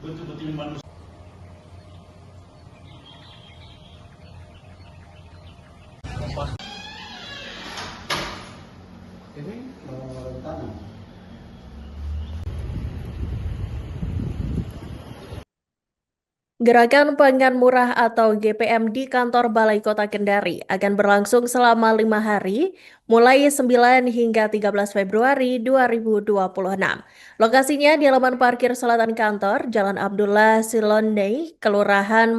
betul-betul manusia. Ini tanah. Gerakan Pangan Murah atau GPM di kantor Balai Kota Kendari akan berlangsung selama 5 hari, mulai 9 hingga 13 Februari 2026. Lokasinya di halaman parkir selatan kantor, Jalan Abdullah Silondai, Kelurahan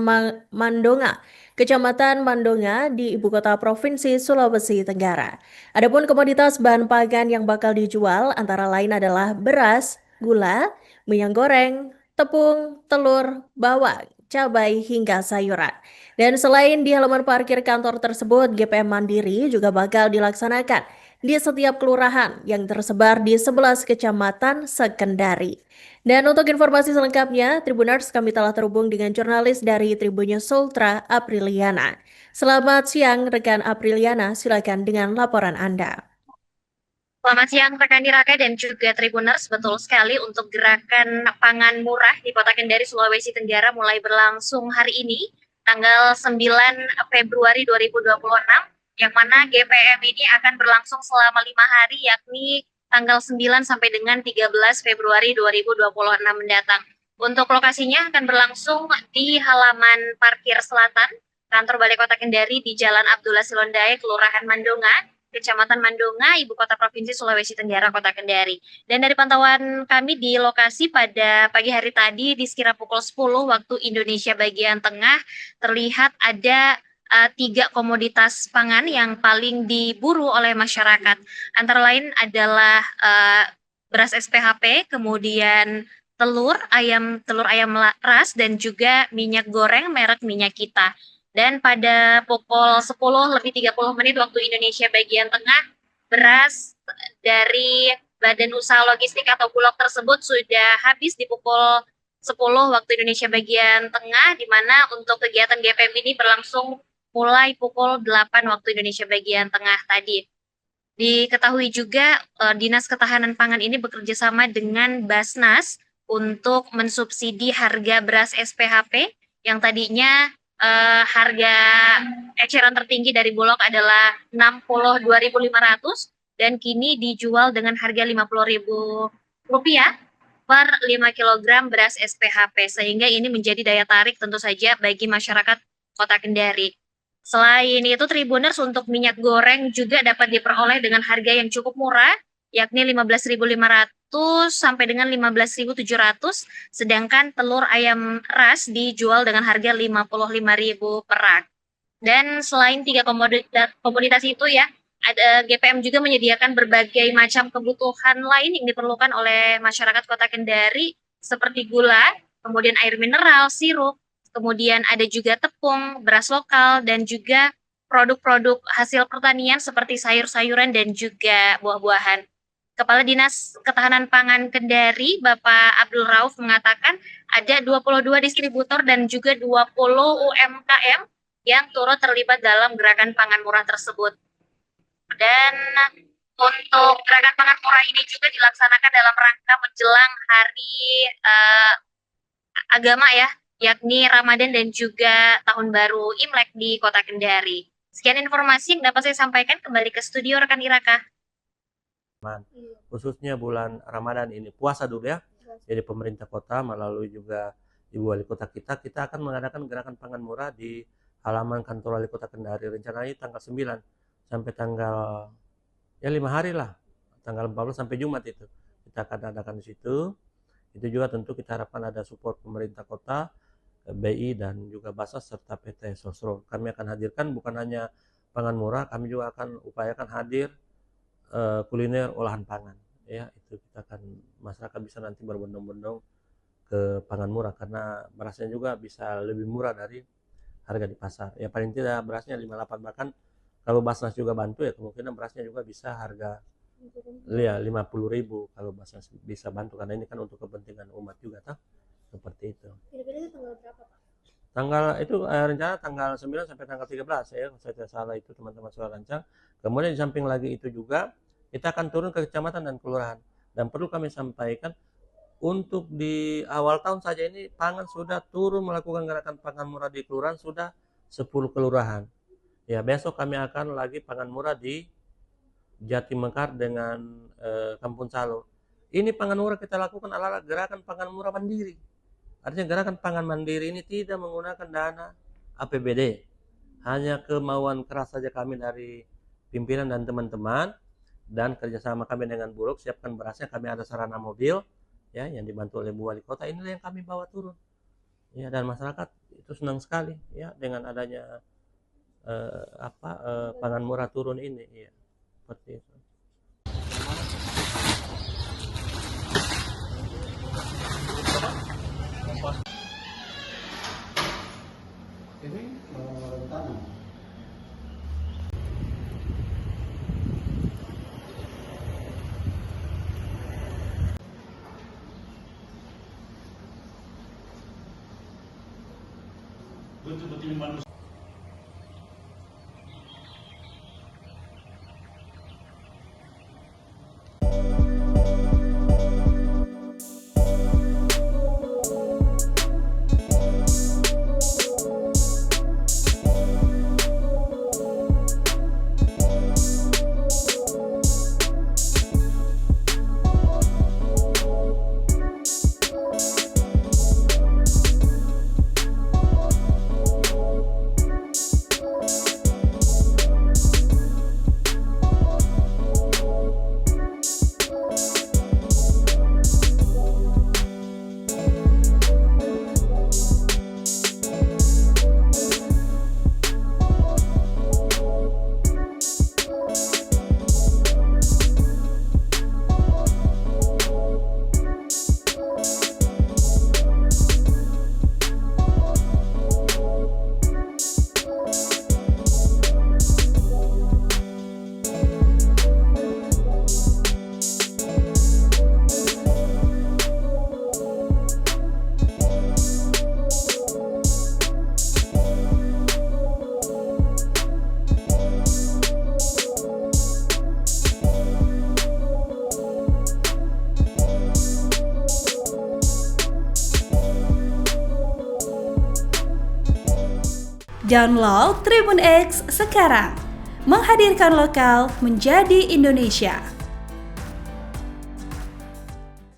Mandonga, Kecamatan Mandonga di Ibu Kota Provinsi Sulawesi Tenggara. Adapun komoditas bahan pangan yang bakal dijual antara lain adalah beras, gula, minyak goreng, tepung, telur, bawang, cabai, hingga sayuran. Dan selain di halaman parkir kantor tersebut, GPM Mandiri juga bakal dilaksanakan di setiap kelurahan yang tersebar di 11 kecamatan sekendari. Dan untuk informasi selengkapnya, Tribuners, kami telah terhubung dengan jurnalis dari Tribunnews Sultra, Apriliana. Selamat siang, rekan Apriliana, silakan dengan laporan Anda. Selamat siang rekan Raka dan juga Tribuners, betul sekali untuk gerakan pangan murah di Kota Kendari, Sulawesi Tenggara mulai berlangsung hari ini, tanggal 9 Februari 2026, yang mana GPM ini akan berlangsung selama 5 hari, yakni tanggal 9 sampai dengan 13 Februari 2026 mendatang. Untuk lokasinya akan berlangsung di halaman parkir selatan, kantor Balai Kota Kendari di Jalan Abdullah Silondai, Kelurahan Mandonga, Kecamatan Mandonga, Ibu Kota Provinsi Sulawesi Tenggara, Kota Kendari. Dan dari pantauan kami di lokasi pada pagi hari tadi, di sekira pukul 10 waktu Indonesia bagian tengah, terlihat ada 3 komoditas pangan yang paling diburu oleh masyarakat. Antara lain adalah beras SPHP, kemudian telur ayam ras, dan juga minyak goreng merek Minyak Kita. Dan pada pukul 10:30 waktu Indonesia bagian tengah, beras dari Badan Usaha Logistik atau Bulog tersebut sudah habis di pukul 10 waktu Indonesia bagian tengah, di mana untuk kegiatan GPM ini berlangsung mulai pukul 8 waktu Indonesia bagian tengah tadi. Diketahui juga Dinas Ketahanan Pangan ini bekerja sama dengan Basnas untuk mensubsidi harga beras SPHP yang tadinya harga eceran tertinggi dari Bulog adalah Rp62.500 dan kini dijual dengan harga Rp50.000 per 5 kg beras SPHP, sehingga ini menjadi daya tarik tentu saja bagi masyarakat Kota Kendari. Selain itu, Tribuners, untuk minyak goreng juga dapat diperoleh dengan harga yang cukup murah, yakni Rp15.500 sampai dengan Rp15.700, sedangkan telur ayam ras dijual dengan harga Rp55.000 per rak. Dan selain 3 komoditas itu ya, ada GPM juga menyediakan berbagai macam kebutuhan lain yang diperlukan oleh masyarakat Kota Kendari, seperti gula, kemudian air mineral, sirup, kemudian ada juga tepung, beras lokal, dan juga produk-produk hasil pertanian seperti sayur-sayuran dan juga buah-buahan. Kepala Dinas Ketahanan Pangan Kendari, Bapak Abdul Rauf, mengatakan ada 22 distributor dan juga 20 UMKM yang turut terlibat dalam gerakan pangan murah tersebut. Dan untuk gerakan pangan murah ini juga dilaksanakan dalam rangka menjelang hari agama ya, yakni Ramadan dan juga Tahun Baru Imlek di Kota Kendari. Sekian informasi yang dapat saya sampaikan, kembali ke studio rekan Iraka. Khususnya bulan Ramadan ini, puasa dulu ya. Jadi pemerintah kota melalui juga Ibu Wali Kota kita akan mengadakan gerakan pangan murah di halaman kantor Wali Kota Kendari. Rencananya tanggal 9 sampai tanggal 5 hari lah. Tanggal 14 sampai Jumat itu. Kita akan adakan di situ. Itu juga tentu kita harapkan ada support pemerintah kota, BI dan juga Basas serta PT Sosro. Kami akan hadirkan bukan hanya pangan murah, kami juga akan upayakan hadir kuliner olahan pangan ya. Itu kita akan, masyarakat bisa nanti berbondong-bondong ke pangan murah karena berasnya juga bisa lebih murah dari harga di pasar ya. Paling tidak berasnya 58, bahkan kalau Basnas juga bantu ya kemungkinan berasnya juga bisa harga ya 50.000 kalau Basnas bisa bantu, karena ini kan untuk kepentingan umat juga toh, seperti itu. Kira-kira tanggal berapa, Pak? Tanggal itu rencana tanggal 9 sampai tanggal 13 ya, kalau saya tidak salah itu teman-teman sudah rancang. Kemudian di samping lagi itu juga kita akan turun ke kecamatan dan kelurahan. Dan perlu kami sampaikan untuk di awal tahun saja ini pangan sudah turun melakukan gerakan pangan murah di kelurahan sudah 10 kelurahan. Ya, besok kami akan lagi pangan murah di Jati Mekar dengan Kampung Salo. Ini pangan murah kita lakukan adalah gerakan pangan murah mandiri. Artinya gerakan pangan mandiri ini tidak menggunakan dana APBD. Hanya kemauan keras saja kami dari pimpinan dan teman-teman, dan kerjasama kami dengan Bulog, siapkan berasnya, kami ada sarana mobil ya yang dibantu oleh Bu Wali Kota, inilah yang kami bawa turun. Ya, dan masyarakat itu senang sekali ya dengan adanya pangan murah turun ini ya. Seperti itu. Ini tanam. Download Tribun X sekarang, menghadirkan lokal menjadi Indonesia.